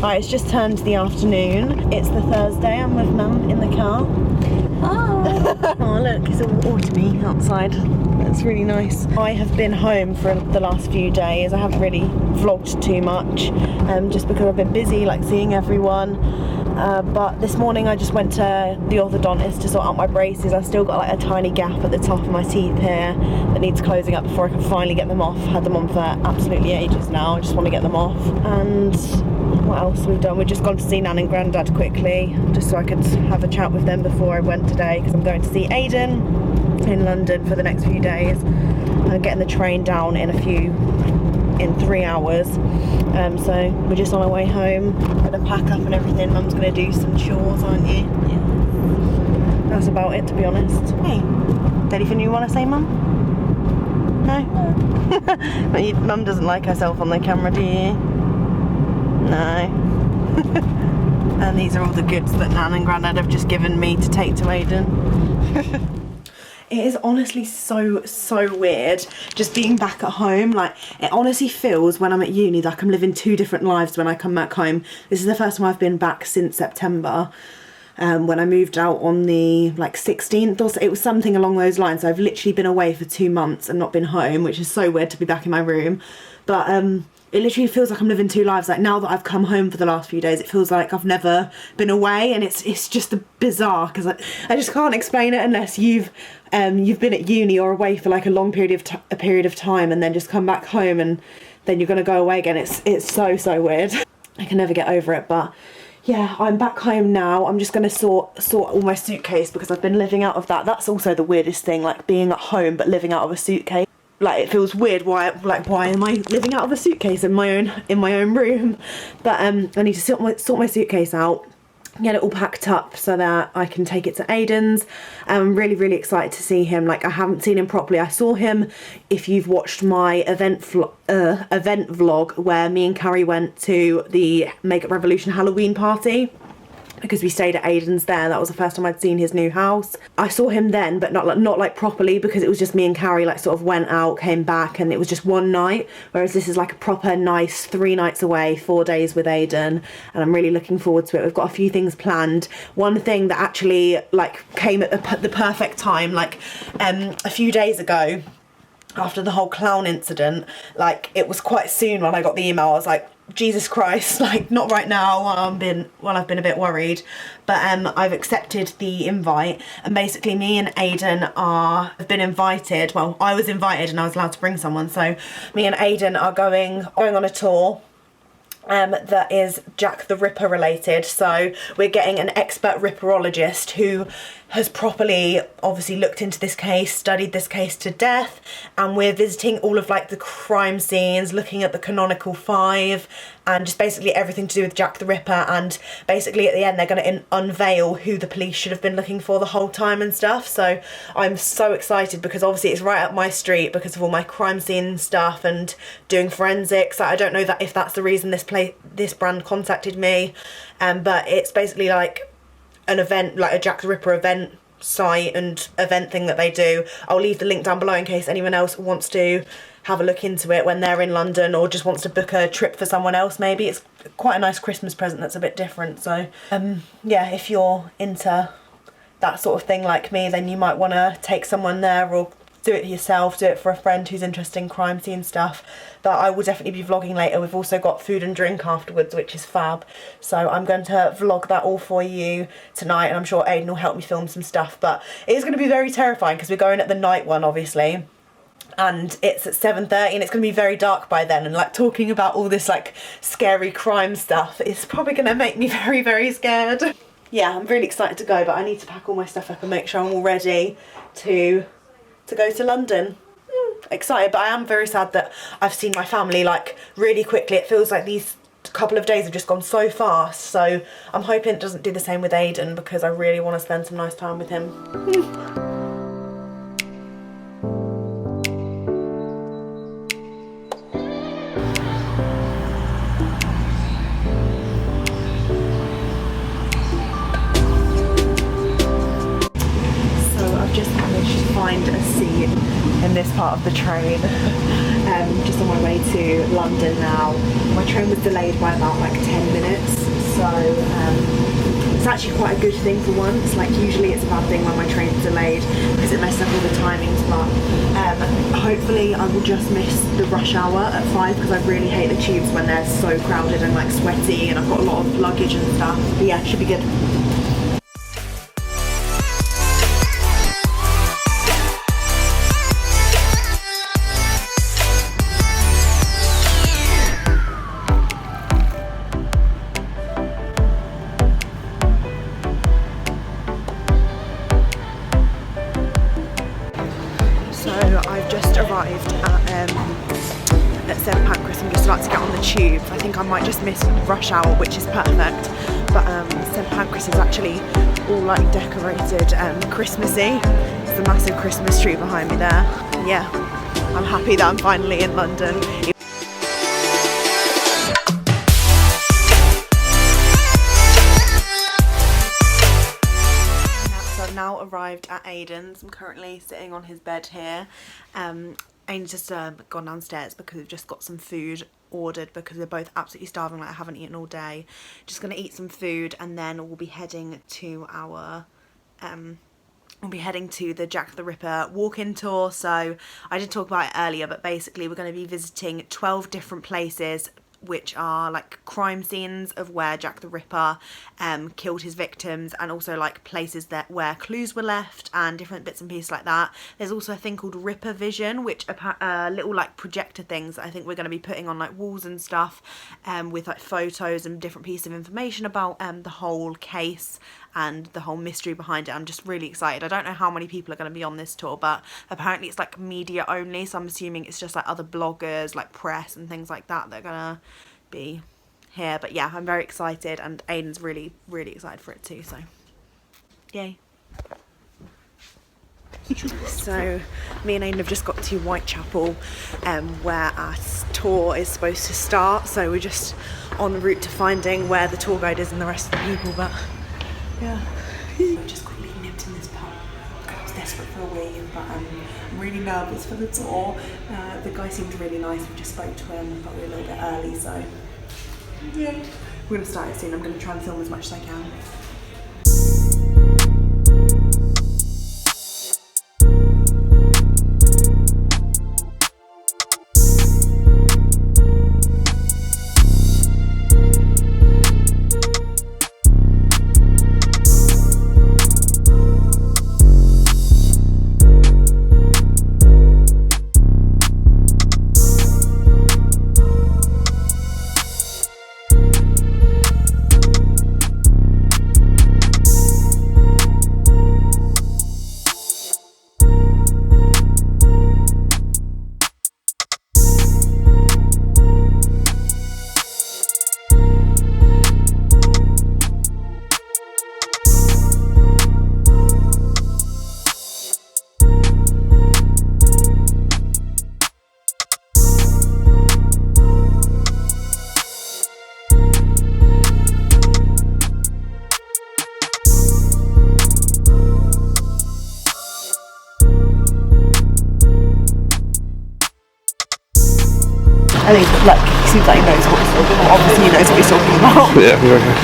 Right, it's just turned the afternoon. It's the Thursday. I'm with Mum in the car. Oh look, it's all autumny outside. It's really nice. I have been home for the last few days. I haven't really vlogged too much, just because I've been busy, like seeing everyone. But this morning I just went to the orthodontist to sort out my braces. I've still got like a tiny gap at the top of my teeth here that needs closing up before I can finally get them off. Had them on for absolutely ages now. I just want to get them off. And what else we've done? We've just gone to see Nan and Grandad quickly, just so I could have a chat with them before I went today, because I'm going to see Aidan in London for the next few days. I'm getting the train down in 3 hours. So we're just on our way home. I'm gonna pack up and everything. Mum's gonna do some chores, aren't you? Yeah. That's about it, to be honest. Hey, anything you want to say, Mum? No? Mum doesn't like herself on the camera, do you? No. And these are all the goods that Nan and Grandad have just given me to take to Aidan. It is honestly so weird just being back at home. Like, it honestly feels when I'm at uni like I'm living two different lives when I come back home. This is the first time I've been back since September, when I moved out on the 16th or so. It was something along those lines. So I've literally been away for 2 months and not been home, which is so weird to be back in my room. But it literally feels like I'm living two lives. Like, now that I've come home for the last few days, it feels like I've never been away, and it's just bizarre, because I just can't explain it unless you've been at uni or away for like a long period of time and then just come back home and then you're gonna go away again. It's so weird. I can never get over it. But yeah, I'm back home now. I'm just gonna sort all my suitcase, because I've been living out of that. That's also the weirdest thing, like being at home but living out of a suitcase. Like, it feels weird. Why am I living out of a suitcase in my own room? But I need to sort my suitcase out, get it all packed up so that I can take it to Aidan's. I'm really excited to see him. Like, I haven't seen him properly. I saw him, if you've watched my event vlog where me and Carrie went to the Makeup Revolution Halloween party, because we stayed at Aidan's there. That was the first time I'd seen his new house. I saw him then, but not like properly, because it was just me and Carrie, like, sort of went out, came back, and it was just one night, whereas this is like a proper nice 3 nights away, 4 days with Aidan, and I'm really looking forward to it. We've got a few things planned. One thing that actually like came at the perfect time, like a few days ago, after the whole clown incident, like, it was quite soon when I got the email. I was like, Jesus Christ, like, not right now while I've been a bit worried. But I've accepted the invite, and basically me and Aidan have been invited. Well, I was invited and I was allowed to bring someone, so me and Aidan are going on a tour that is Jack the Ripper related. So we're getting an expert ripperologist who has properly obviously looked into this case, studied this case to death, and we're visiting all of like the crime scenes, looking at the canonical 5, and just basically everything to do with Jack the Ripper. And basically at the end they're going to unveil who the police should have been looking for the whole time and stuff. So I'm so excited, because obviously it's right up my street because of all my crime scene stuff and doing forensics. I don't know that if that's the reason this brand contacted me, but it's basically like an event, like a Jack the Ripper event site and event thing that they do. I'll leave the link down below in case anyone else wants to have a look into it when they're in London, or just wants to book a trip for someone else maybe. It's quite a nice Christmas present that's a bit different. So yeah, if you're into that sort of thing like me, then you might want to take someone there, or do it yourself, do it for a friend who's interested in crime scene stuff. But I will definitely be vlogging later. We've also got food and drink afterwards, which is fab. So I'm going to vlog that all for you tonight, and I'm sure Aidan will help me film some stuff. But it is going to be very terrifying, because we're going at the night one, obviously, and it's at 7:30, and it's going to be very dark by then, and like talking about all this like scary crime stuff is probably going to make me very scared. Yeah, I'm really excited to go, but I need to pack all my stuff up and make sure I'm all ready to go to London. Excited, but I am very sad that I've seen my family like really quickly. It feels like these couple of days have just gone so fast, so I'm hoping it doesn't do the same with Aidan, because I really want to spend some nice time with him. So I've just managed to find a seat in this part of the train. just on my way to London now. My train was delayed by about like 10 minutes, so it's actually quite a good thing for once. Like usually it's a bad thing when my train's delayed because it messes up all the timings, but hopefully I will just miss the rush hour at 5 because I really hate the tubes when they're so crowded and like sweaty and I've got a lot of luggage and stuff. But yeah, should be good. I've just arrived at St Pancras. I'm just about to get on the tube. I think I might just miss rush hour, which is perfect. But St Pancras is actually all like decorated Christmassy. There's a massive Christmas tree behind me there. Yeah, I'm happy that I'm finally in London. Now arrived at Aidan's. I'm currently sitting on his bed here. Aidan's just gone downstairs because we've just got some food ordered because we're both absolutely starving. Like I haven't eaten all day. Just gonna eat some food and then we'll be heading to our the Jack the Ripper walk-in tour. So I did talk about it earlier, but basically we're going to be visiting 12 different places which are like crime scenes of where Jack the Ripper killed his victims, and also like places that where clues were left and different bits and pieces like that. There's also a thing called Ripper Vision, which are little like projector things that I think we're going to be putting on like walls and stuff, with like photos and different pieces of information about the whole case and the whole mystery behind it. I'm just really excited. I don't know how many people are going to be on this tour, but apparently it's like media only, so I'm assuming it's just like other bloggers, like press and things like that that are gonna be here. But yeah, I'm very excited, and Aidan's really excited for it too, so yay. So me and Aidan have just got to Whitechapel, where our tour is supposed to start, so we're just en route to finding where the tour guide is and the rest of the people. But yeah, I just quickly nipped in this pub because I was desperate for a wee, but I'm really nervous for the tour. The guy seemed really nice. We just spoke to him, but we were a little bit early, so yeah, we're gonna start it soon. I'm gonna try and film as much as I can. I think, like, he seems like he knows what he's talking about. Obviously he knows what he's talking about. Yeah, okay.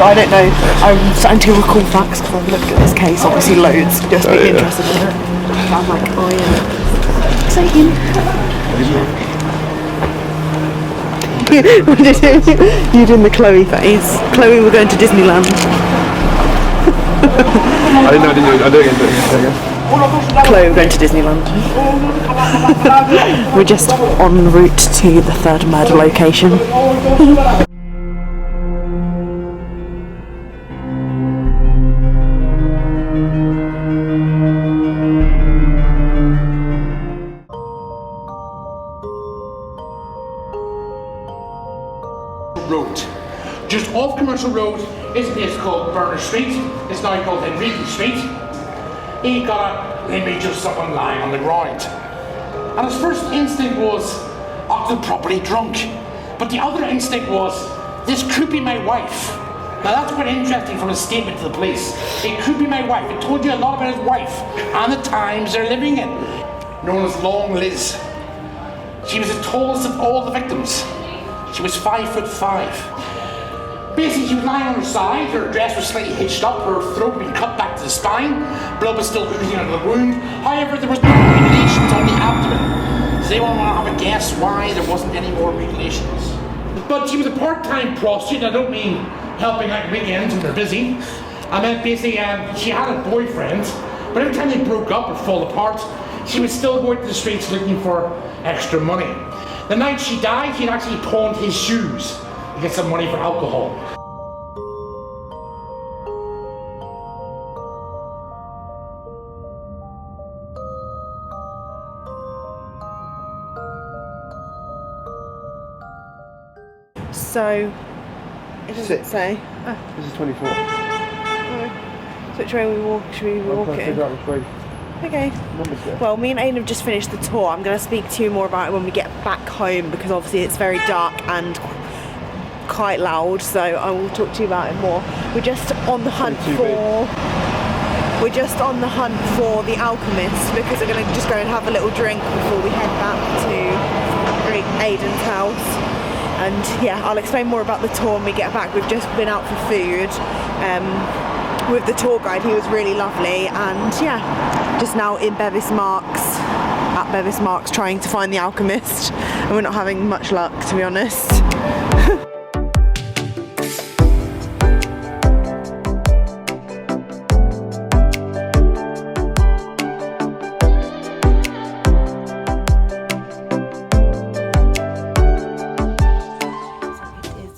So I don't know. I'm starting to recall facts because I've looked at this case, obviously loads, just being interested in it. So I'm like, oh yeah. Exciting. You doing the Chloe phase. Chloe, we're going to Disneyland. I didn't do it again. Chloe, we're going to Disneyland. We're just en route to the third murder location. Road. Just off Commercial Road is a place called Burner Street. It's now called Enrique Street. He got an image of someone lying on the ground. And his first instinct was, I'm properly drunk. But the other instinct was, this could be my wife. Now that's quite interesting from his statement to the police. It could be my wife. It told you a lot about his wife and the times they're living in. Known as Long Liz. She was the tallest of all the victims. She was 5'5". Basically, she was lying on her side, her dress was slightly hitched up, her throat had been cut back to the spine, blood was still oozing out of the wound. However, there was no mutilations on the abdomen. Does anyone want to have a guess why there wasn't any more mutilations? But she was a part-time prostitute, I don't mean helping out weekends when they're busy. I meant basically, she had a boyfriend, but every time they broke up or fall apart, she would still go out to the streets looking for extra money. The night she died, he'd actually pawned his shoes to get some money for alcohol. So, it doesn't say. This is 24. So which way we walk? Should we walk it? Figure out which way. Okay. Numbers there. Well, me and Aidan have just finished the tour. I'm going to speak to you more about it when we get back home because obviously it's very dark and quite loud. So I will talk to you about it more. We're just on the hunt for. We're just on the hunt for the alchemist because we're going to just go and have a little drink before we head back to Aidan's house. And yeah, I'll explain more about the tour when we get back. We've just been out for food with the tour guide. He was really lovely, and yeah, just now in Bevis Marks, at Bevis Marks, trying to find the alchemist, and we're not having much luck, to be honest.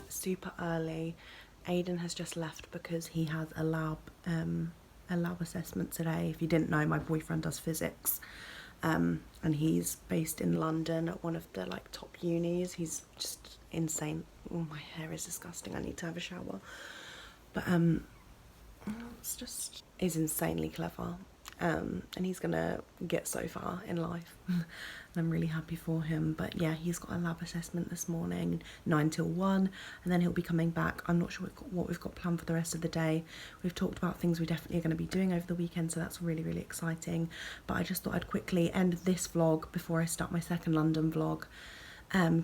Super early. Aidan has just left because he has a lab assessment today. If you didn't know, my boyfriend does physics, and he's based in London at one of the like top unis. He's just insane. Oh, my hair is disgusting. I need to have a shower. But he's insanely clever. And he's gonna get so far in life. And I'm really happy for him. But yeah, he's got a lab assessment this morning, 9 till 1, and then he'll be coming back. I'm not sure what we've got planned for the rest of the day. We've talked about things we definitely are going to be doing over the weekend, so that's really, really exciting. But I just thought I'd quickly end this vlog before I start my second London vlog.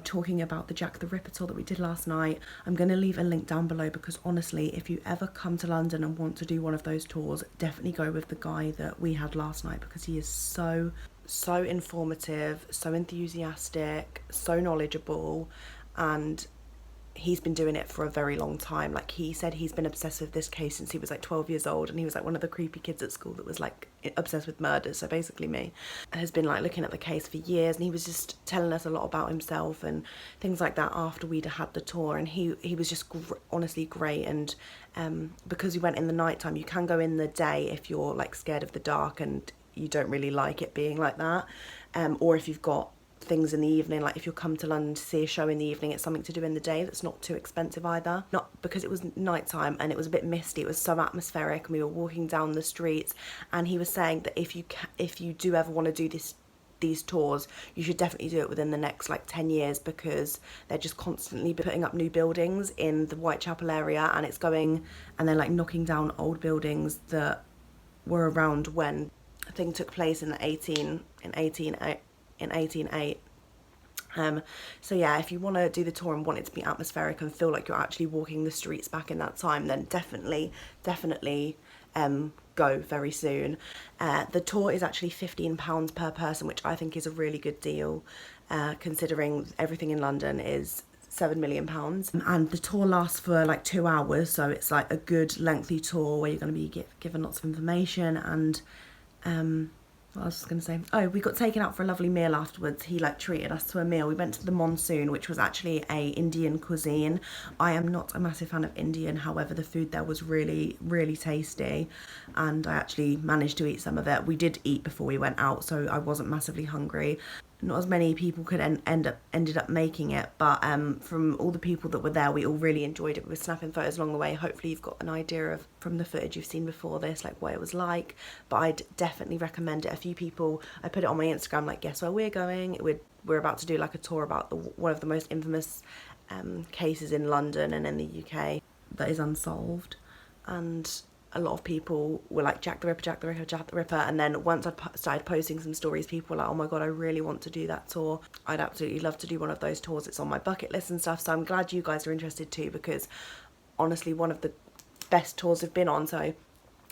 Talking about the Jack the Ripper tour that we did last night. I'm going to leave a link down below because honestly, if you ever come to London and want to do one of those tours, definitely go with the guy that we had last night because he is so informative, so enthusiastic, so knowledgeable, and he's been doing it for a very long time. Like, he said he's been obsessed with this case since he was like 12 years old, and he was like one of the creepy kids at school that was like obsessed with murder, so basically me, has been like looking at the case for years, and he was just telling us a lot about himself and things like that after we'd had the tour. And he was just honestly great. And because we went in the night time, you can go in the day if you're like scared of the dark and you don't really like it being like that, or if you've got things in the evening, like if you'll come to London to see a show in the evening, it's something to do in the day that's not too expensive either. Not because it was nighttime and it was a bit misty, it was so atmospheric, and we were walking down the streets, and he was saying that if you do ever want to do these tours, you should definitely do it within the next like 10 years because they're just constantly putting up new buildings in the Whitechapel area, and they're like knocking down old buildings that were around when a thing took place in 1808. So yeah, if you want to do the tour and want it to be atmospheric and feel like you're actually walking the streets back in that time, then definitely go very soon. The tour is actually £15 per person, which I think is a really good deal, considering everything in London is £7 million. And the tour lasts for like 2 hours, so it's like a good lengthy tour where you're going to be given lots of information. And what else was I going to say? Oh, we got taken out for a lovely meal afterwards. He like treated us to a meal. We went to the Monsoon, which was actually a Indian cuisine. I am not a massive fan of Indian, however the food there was really, really tasty, and I actually managed to eat some of it. We did eat before we went out, so I wasn't massively hungry. Not as many people could ended up making it, but from all the people that were there, we all really enjoyed it. We were snapping photos along the way. Hopefully you've got an idea of, from the footage you've seen before this, like what it was like. But I'd definitely recommend it. A few people, I put it on my Instagram, like, guess where we're going? We're about to do like a tour about one of the most infamous cases in London and in the UK that is unsolved. And a lot of people were like, Jack the Ripper, Jack the Ripper, Jack the Ripper. And then once I started posting some stories, people were like, oh my God, I really want to do that tour. I'd absolutely love to do one of those tours. It's on my bucket list and stuff. So I'm glad you guys are interested too, because honestly, one of the best tours I've been on. So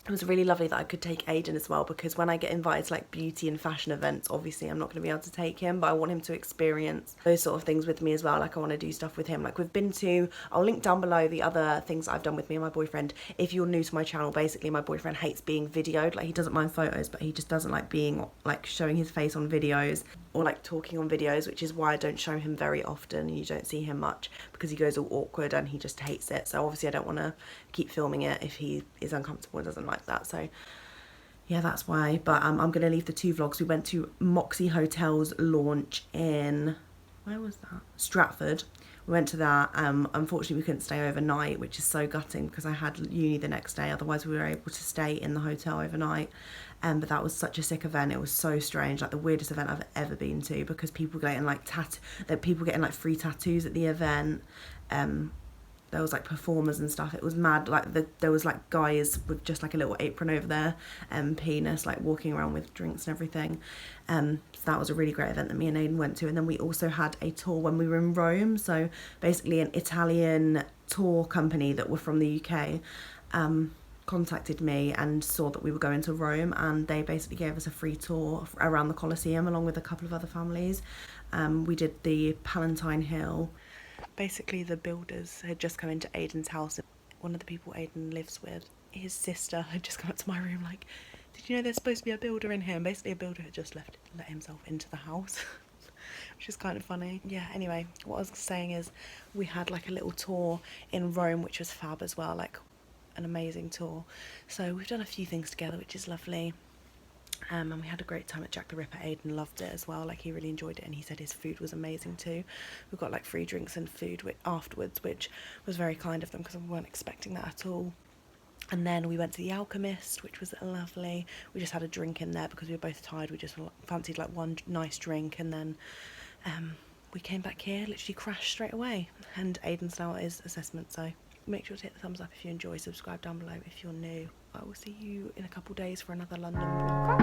it was really lovely that I could take Aidan as well, because when I get invited to like beauty and fashion events, obviously I'm not going to be able to take him, but I want him to experience those sort of things with me as well. Like I want to do stuff with him. Like we've been to, I'll link down below the other things I've done with me and my boyfriend. If you're new to my channel, basically my boyfriend hates being videoed. Like he doesn't mind photos, but he just doesn't like being like showing his face on videos or like talking on videos, which is why I don't show him very often. You don't see him much because he goes all awkward and he just hates it. So obviously I don't want to keep filming it if he is uncomfortable and doesn't like that. So yeah, that's why. But I'm going to leave the 2 vlogs. We went to Moxie Hotel's launch in, where was that? Stratford. We went to that. Unfortunately we couldn't stay overnight, which is so gutting because I had uni the next day. Otherwise we were able to stay in the hotel overnight. But that was such a sick event. It was so strange, like the weirdest event I've ever been to, because people getting like people getting like free tattoos at the event. There was like performers and stuff. It was mad. Like there was like guys with just like a little apron over their penis, like walking around with drinks and everything. So that was a really great event that me and Aidan went to. And then we also had a tour when we were in Rome. So basically an Italian tour company that were from the UK contacted me and saw that we were going to Rome, and they basically gave us a free tour around the Colosseum along with a couple of other families. We did the Palatine Hill. Basically the builders had just come into Aidan's house. One of the people Aidan lives with, his sister, had just come up to my room like, did you know there's supposed to be a builder in here? And basically a builder had just let himself into the house. Which is kind of funny. Yeah, anyway, what I was saying is we had like a little tour in Rome, which was fab as well, like an amazing tour. So we've done a few things together, which is lovely. And we had a great time at Jack the Ripper. Aidan loved it as well, like he really enjoyed it, and he said his food was amazing too. We got like free drinks and food afterwards, which was very kind of them because we weren't expecting that at all. And then we went to the Alchemist, which was lovely. We just had a drink in there because we were both tired. We just fancied like one nice drink, and then we came back here, literally crashed straight away. And Aidan's now at his assessment, so make sure to hit the thumbs up if you enjoy, subscribe down below if you're new. I will see you in a couple days for another London vlog.